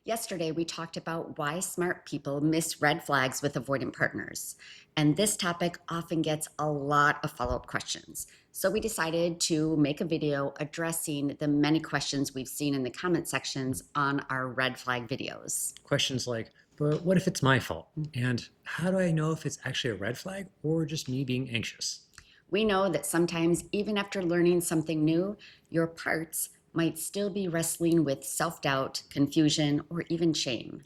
Yesterday, we talked about why smart people miss red flags with avoidant partners. And this topic often gets a lot of follow up questions. So we decided to make a video addressing the many questions we've seen in the comment sections on our red flag videos. Questions like, but what if it's my fault? And how do I know if it's actually a red flag or just me being anxious? We know that sometimes, even after learning something new, your parts might still be wrestling with self doubt, confusion, or even shame.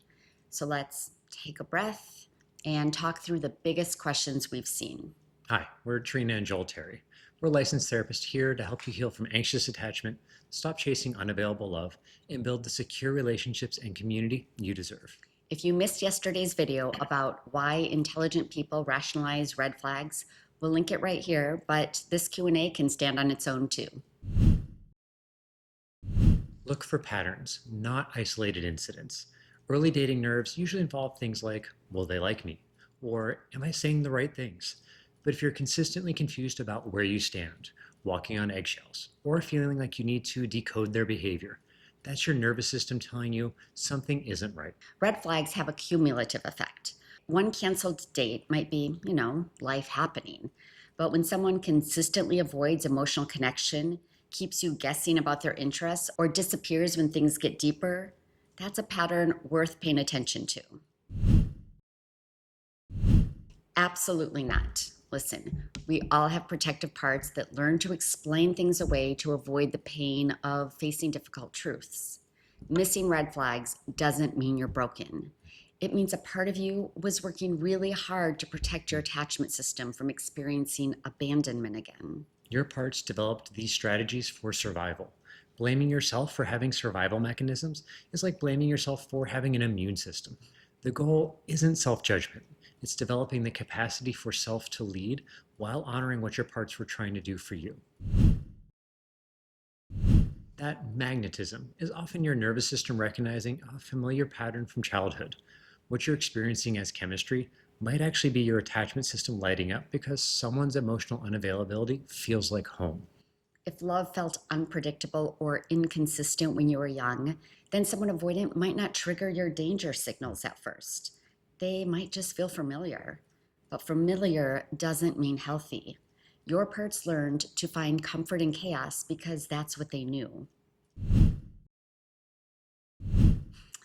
So let's take a breath and talk through the biggest questions we've seen. Hi, we're Tehrina and Joel Terry. We're licensed therapists here to help you heal from anxious attachment, stop chasing unavailable love, and build the secure relationships and community you deserve. If you missed yesterday's video about why intelligent people rationalize red flags, we'll link it right here, but this Q&A can stand on its own too. Look for patterns, not isolated incidents. Early dating nerves usually involve things like, will they like me? Or am I saying the right things? But if you're consistently confused about where you stand, walking on eggshells, or feeling like you need to decode their behavior, that's your nervous system telling you something isn't right. Red flags have a cumulative effect. One canceled date might be, life happening. But when someone consistently avoids emotional connection, keeps you guessing about their interests, or disappears when things get deeper, that's a pattern worth paying attention to. Absolutely not. Listen, we all have protective parts that learn to explain things away to avoid the pain of facing difficult truths. Missing red flags doesn't mean you're broken. It means a part of you was working really hard to protect your attachment system from experiencing abandonment again. Your parts developed these strategies for survival. Blaming yourself for having survival mechanisms is like blaming yourself for having an immune system. The goal isn't self judgment, it's developing the capacity for self to lead while honoring what your parts were trying to do for you. That magnetism is often your nervous system recognizing a familiar pattern from childhood. What you're experiencing as chemistry might actually be your attachment system lighting up because someone's emotional unavailability feels like home. If love felt unpredictable or inconsistent when you were young, then someone avoidant might not trigger your danger signals at first. They might just feel familiar. But familiar doesn't mean healthy. Your parts learned to find comfort in chaos because that's what they knew.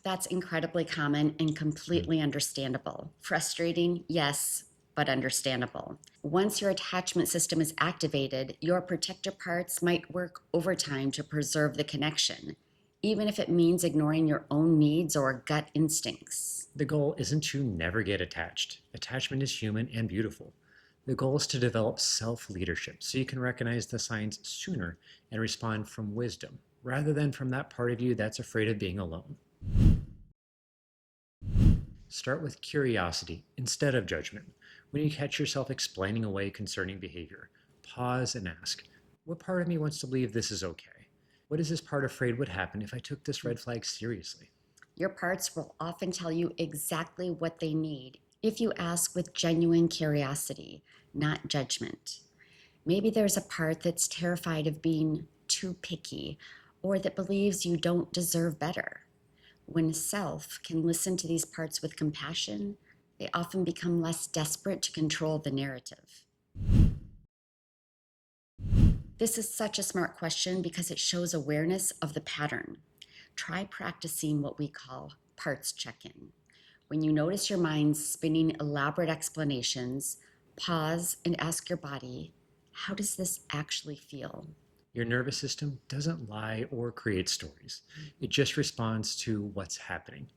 That's incredibly common and completely understandable. Frustrating, yes, but understandable. Once your attachment system is activated, your protector parts might work overtime to preserve the connection, even if it means ignoring your own needs or gut instincts. The goal isn't to never get attached. Attachment is human and beautiful. The goal is to develop self leadership so you can recognize the signs sooner and respond from wisdom rather than from that part of you that's afraid of being alone. Start with curiosity instead of judgment. When you catch yourself explaining away concerning behavior, pause and ask, what part of me wants to believe this is okay? What is this part afraid would happen if I took this red flag seriously? Your parts will often tell you exactly what they need if you ask with genuine curiosity, not judgment. Maybe there's a part that's terrified of being too picky or that believes you don't deserve better. When self can listen to these parts with compassion, they often become less desperate to control the narrative. This is such a smart question because it shows awareness of the pattern. Try practicing what we call parts check-in. When you notice your mind spinning elaborate explanations, pause and ask your body, how does this actually feel? Your nervous system doesn't lie or create stories. It just responds to what's happening.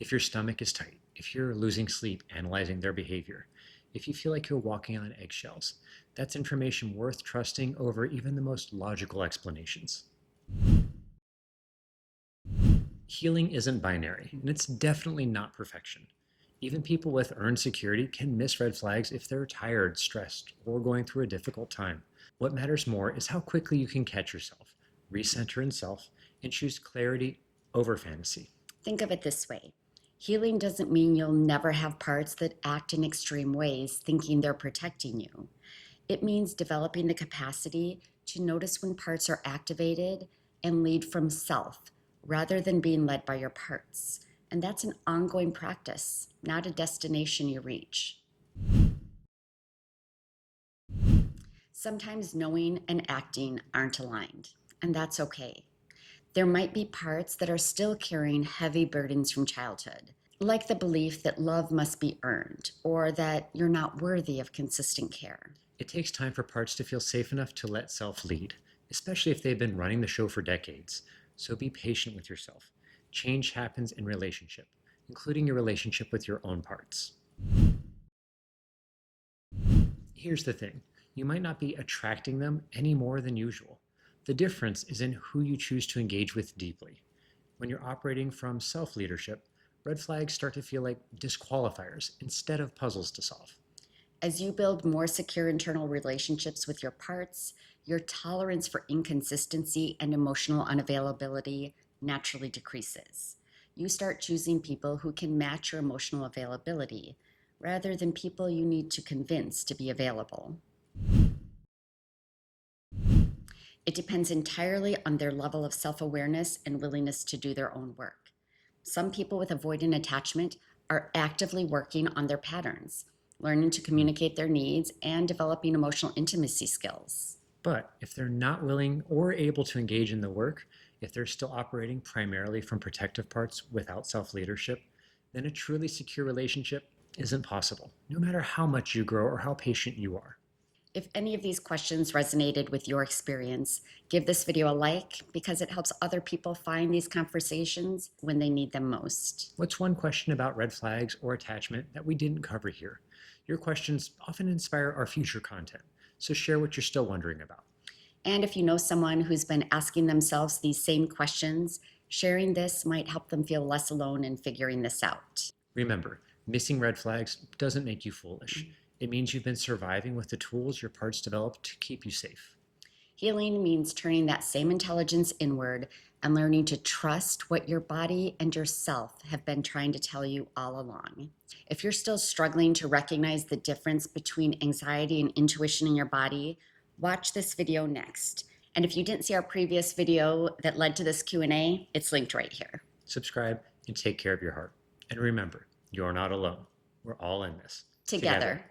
If your stomach is tight, if you're losing sleep analyzing their behavior, if you feel like you're walking on eggshells, that's information worth trusting over even the most logical explanations. Healing isn't binary, and it's definitely not perfection. Even people with earned security can miss red flags if they're tired, stressed, or going through a difficult time. What matters more is how quickly you can catch yourself, recenter in self, and choose clarity over fantasy. Think of it this way. Healing doesn't mean you'll never have parts that act in extreme ways, thinking they're protecting you. It means developing the capacity to notice when parts are activated and lead from self rather than being led by your parts. And that's an ongoing practice, not a destination you reach. Sometimes knowing and acting aren't aligned, and that's okay. There might be parts that are still carrying heavy burdens from childhood, like the belief that love must be earned or that you're not worthy of consistent care. It takes time for parts to feel safe enough to let self lead, especially if they've been running the show for decades. So be patient with yourself. Change happens in relationship, including your relationship with your own parts. Here's the thing, you might not be attracting them any more than usual. The difference is in who you choose to engage with deeply. When you're operating from self leadership, red flags start to feel like disqualifiers instead of puzzles to solve. As you build more secure internal relationships with your parts, your tolerance for inconsistency and emotional unavailability naturally decreases. You start choosing people who can match your emotional availability rather than people you need to convince to be available. It depends entirely on their level of self awareness and willingness to do their own work. Some people with avoidant attachment are actively working on their patterns, learning to communicate their needs, and developing emotional intimacy skills. But if they're not willing or able to engage in the work, if they're still operating primarily from protective parts without self leadership, then a truly secure relationship isn't possible, no matter how much you grow or how patient you are. If any of these questions resonated with your experience, give this video a like because it helps other people find these conversations when they need them most. What's one question about red flags or attachment that we didn't cover here? Your questions often inspire our future content, so share what you're still wondering about. And if you know someone who's been asking themselves these same questions, sharing this might help them feel less alone in figuring this out. Remember, missing red flags doesn't make you foolish. It means you've been surviving with the tools your parts developed to keep you safe. Healing means turning that same intelligence inward and learning to trust what your body and yourself have been trying to tell you all along. If you're still struggling to recognize the difference between anxiety and intuition in your body, watch this video next. And if you didn't see our previous video that led to this Q&A, it's linked right here. Subscribe and take care of your heart. And remember, you're not alone. We're all in this Together.